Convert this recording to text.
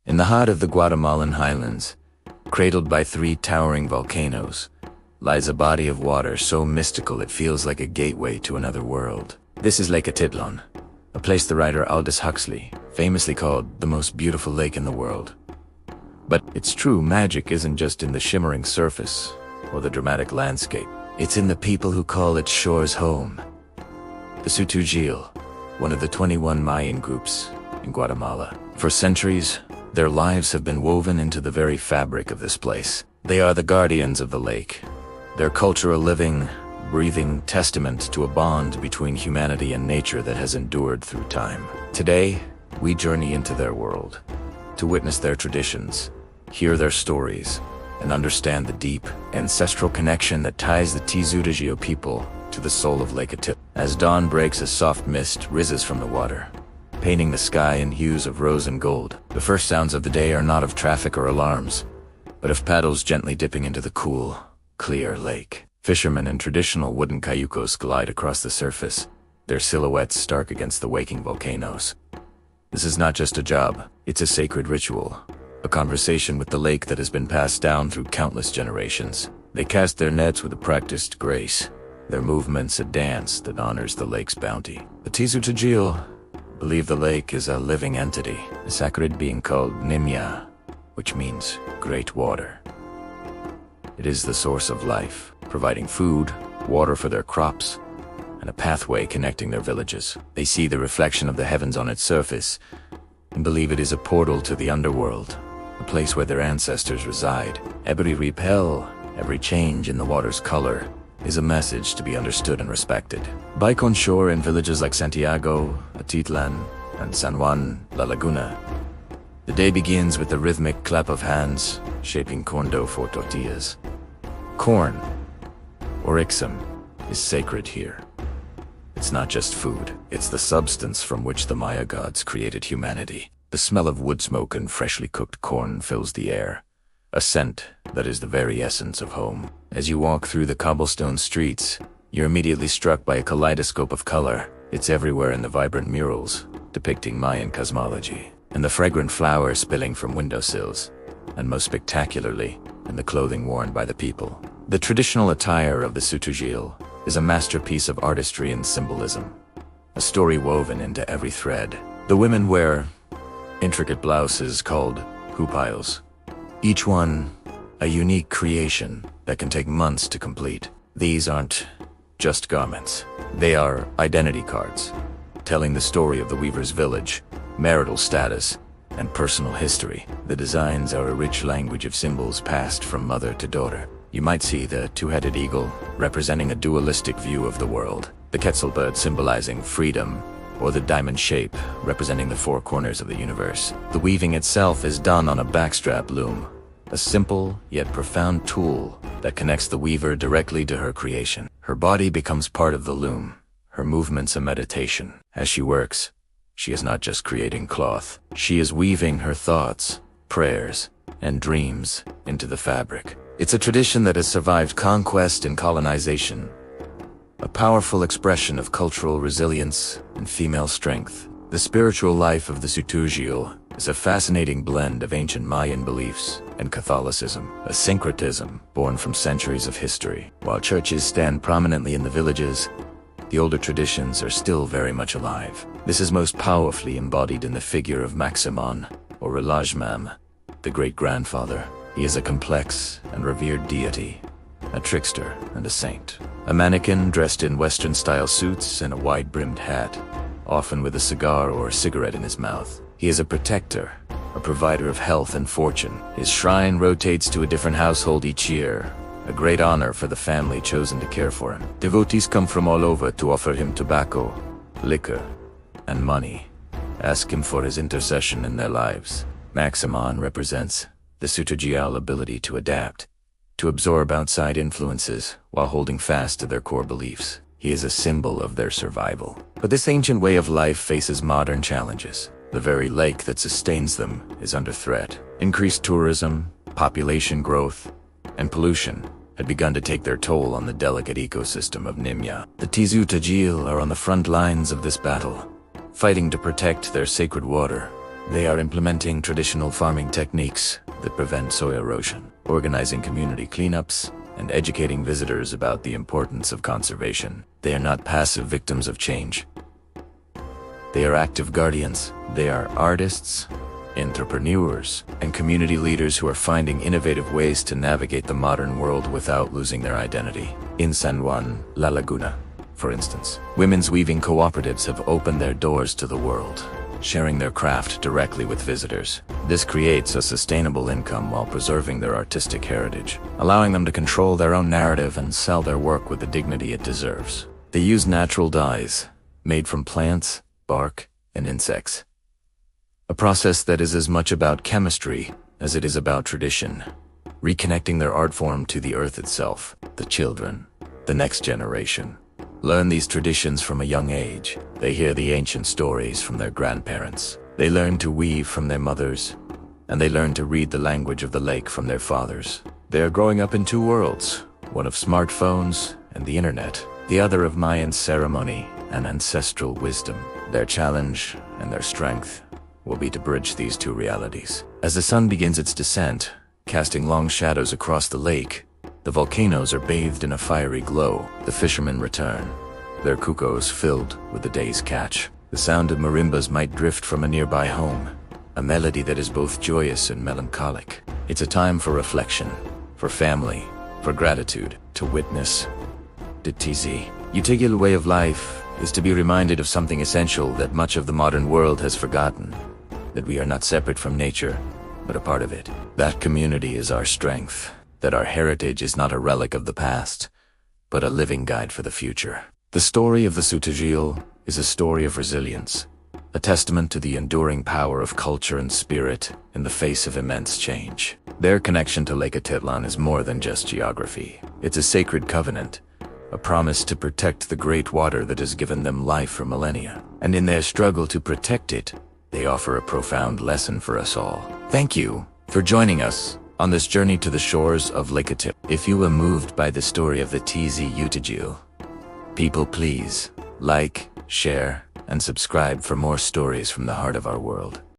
In the heart of the Guatemalan highlands, cradled by 3 towering volcanoes, lies a body of water so mystical it feels like a gateway to another world. This is Lake Atitlán, a place the writer Aldous Huxley famously called the most beautiful lake in the world. But its true magic isn't just in the shimmering surface or the dramatic landscape. It's in the people who call its shores home. The Tz'utujil, one of the 21 Mayan groups in Guatemala. For centuries, their lives have been woven into the very fabric of this place. They are the guardians of the lake, their culture a living, breathing testament to a bond between humanity and nature that has endured through time. Today, we journey into their world, to witness their traditions, hear their stories, and understand the deep, ancestral connection that ties the Tz'utujil people to the soul of Lake Atitlán. As dawn breaks, a soft mist rises from the water, painting the sky in hues of rose and gold. The first sounds of the day are not of traffic or alarms, but of paddles gently dipping into the cool, clear lake. Fishermen in traditional wooden cayucos glide across the surface, their silhouettes stark against the waking volcanoes. This is not just a job, it's a sacred ritual, a conversation with the lake that has been passed down through countless generations. They cast their nets with a practiced grace, their movements a dance that honors the lake's bounty. The Tz'utujil believe the lake is a living entity, a sacred being called Nimya, which means great water. It is the source of life, providing food, water for their crops, and a pathway connecting their villages. They see the reflection of the heavens on its surface and believe it is a portal to the underworld, a place where their ancestors reside. Every repel, every change in the water's color is a message to be understood and respected. Bike on shore in villages like Santiago, Atitlán, and San Juan, La Laguna. The day begins with the rhythmic clap of hands, shaping corn dough for tortillas. Corn, or ixim, is sacred here. It's not just food, it's the substance from which the Maya gods created humanity. The smell of wood smoke and freshly cooked corn fills the air, a scent that is the very essence of home. As you walk through the cobblestone streets, you're immediately struck by a kaleidoscope of color. It's everywhere in the vibrant murals, depicting Mayan cosmology, and the fragrant flowers spilling from windowsills, and most spectacularly, in the clothing worn by the people. The traditional attire of the Tz'utujil is a masterpiece of artistry and symbolism, a story woven into every thread. The women wear intricate blouses called hupiles, each one a unique creation that can take months to complete. These aren't just garments, they are identity cards, telling the story of the weaver's village, marital status, and personal history. The designs are a rich language of symbols passed from mother to daughter. You might see the 2-headed eagle, representing a dualistic view of the world, the quetzal bird symbolizing freedom, or the diamond shape, representing the 4 corners of the universe. The weaving itself is done on a backstrap loom, a simple yet profound tool that connects the weaver directly to her creation. Her body becomes part of the loom, her movements a meditation. As she works, she is not just creating cloth, she is weaving her thoughts, prayers, and dreams into the fabric. It's a tradition that has survived conquest and colonization, a powerful expression of cultural resilience and female strength. The spiritual life of the Tz'utujil is a fascinating blend of ancient Mayan beliefs and Catholicism, a syncretism born from centuries of history. While churches stand prominently in the villages, the older traditions are still very much alive. This is most powerfully embodied in the figure of Maximon, or Relajmam, the great-grandfather. He is a complex and revered deity, a trickster and a saint. A mannequin dressed in Western-style suits and a wide-brimmed hat, often with a cigar or a cigarette in his mouth. He is a protector, a provider of health and fortune. His shrine rotates to a different household each year, a great honor for the family chosen to care for him. Devotees come from all over to offer him tobacco, liquor, and money, ask him for his intercession in their lives. Maximon represents the Tz'utujil ability to adapt, to absorb outside influences while holding fast to their core beliefs. He is a symbol of their survival. But this ancient way of life faces modern challenges. The very lake that sustains them is under threat. Increased tourism, population growth, and pollution had begun to take their toll on the delicate ecosystem of Nimya. The Tz'utujil are on the front lines of this battle, fighting to protect their sacred water They are implementing traditional farming techniques that prevent soil erosion, organizing community cleanups, and educating visitors about the importance of conservation. They are not passive victims of change. They are active guardians. They are artists, entrepreneurs, and community leaders who are finding innovative ways to navigate the modern world without losing their identity. In San Juan, La Laguna, for instance, women's weaving cooperatives have opened their doors to the world, sharing their craft directly with visitors. This creates a sustainable income while preserving their artistic heritage, allowing them to control their own narrative and sell their work with the dignity it deserves. They use natural dyes, made from plants, bark, and insects. A process that is as much about chemistry as it is about tradition, reconnecting their art form to the earth itself. The children, the next generation, learn these traditions from a young age. They hear the ancient stories from their grandparents. They learn to weave from their mothers, and they learn to read the language of the lake from their fathers. They are growing up in two worlds, one of smartphones and the internet, the other of Mayan ceremony and ancestral wisdom. Their challenge and their strength will be to bridge these two realities. As the sun begins its descent, casting long shadows across the lake, the volcanoes are bathed in a fiery glow. The fishermen return, their cuckoos filled with the day's catch. The sound of marimbas might drift from a nearby home, a melody that is both joyous and melancholic. It's a time for reflection, for family, for gratitude, to witness the Tz'utujil way of life is to be reminded of something essential that much of the modern world has forgotten, that we are not separate from nature, but a part of it. That community is our strength, that our heritage is not a relic of the past, but a living guide for the future. The story of the Tz'utujil is a story of resilience, a testament to the enduring power of culture and spirit in the face of immense change. Their connection to Lake Atitlán is more than just geography. It's a sacred covenant, a promise to protect the great water that has given them life for millennia. And in their struggle to protect it, they offer a profound lesson for us all. Thank you for joining us on this journey to the shores of Lake Atitlán. If you were moved by the story of the Tz'utujil, people, please like, share, and subscribe for more stories from the heart of our world.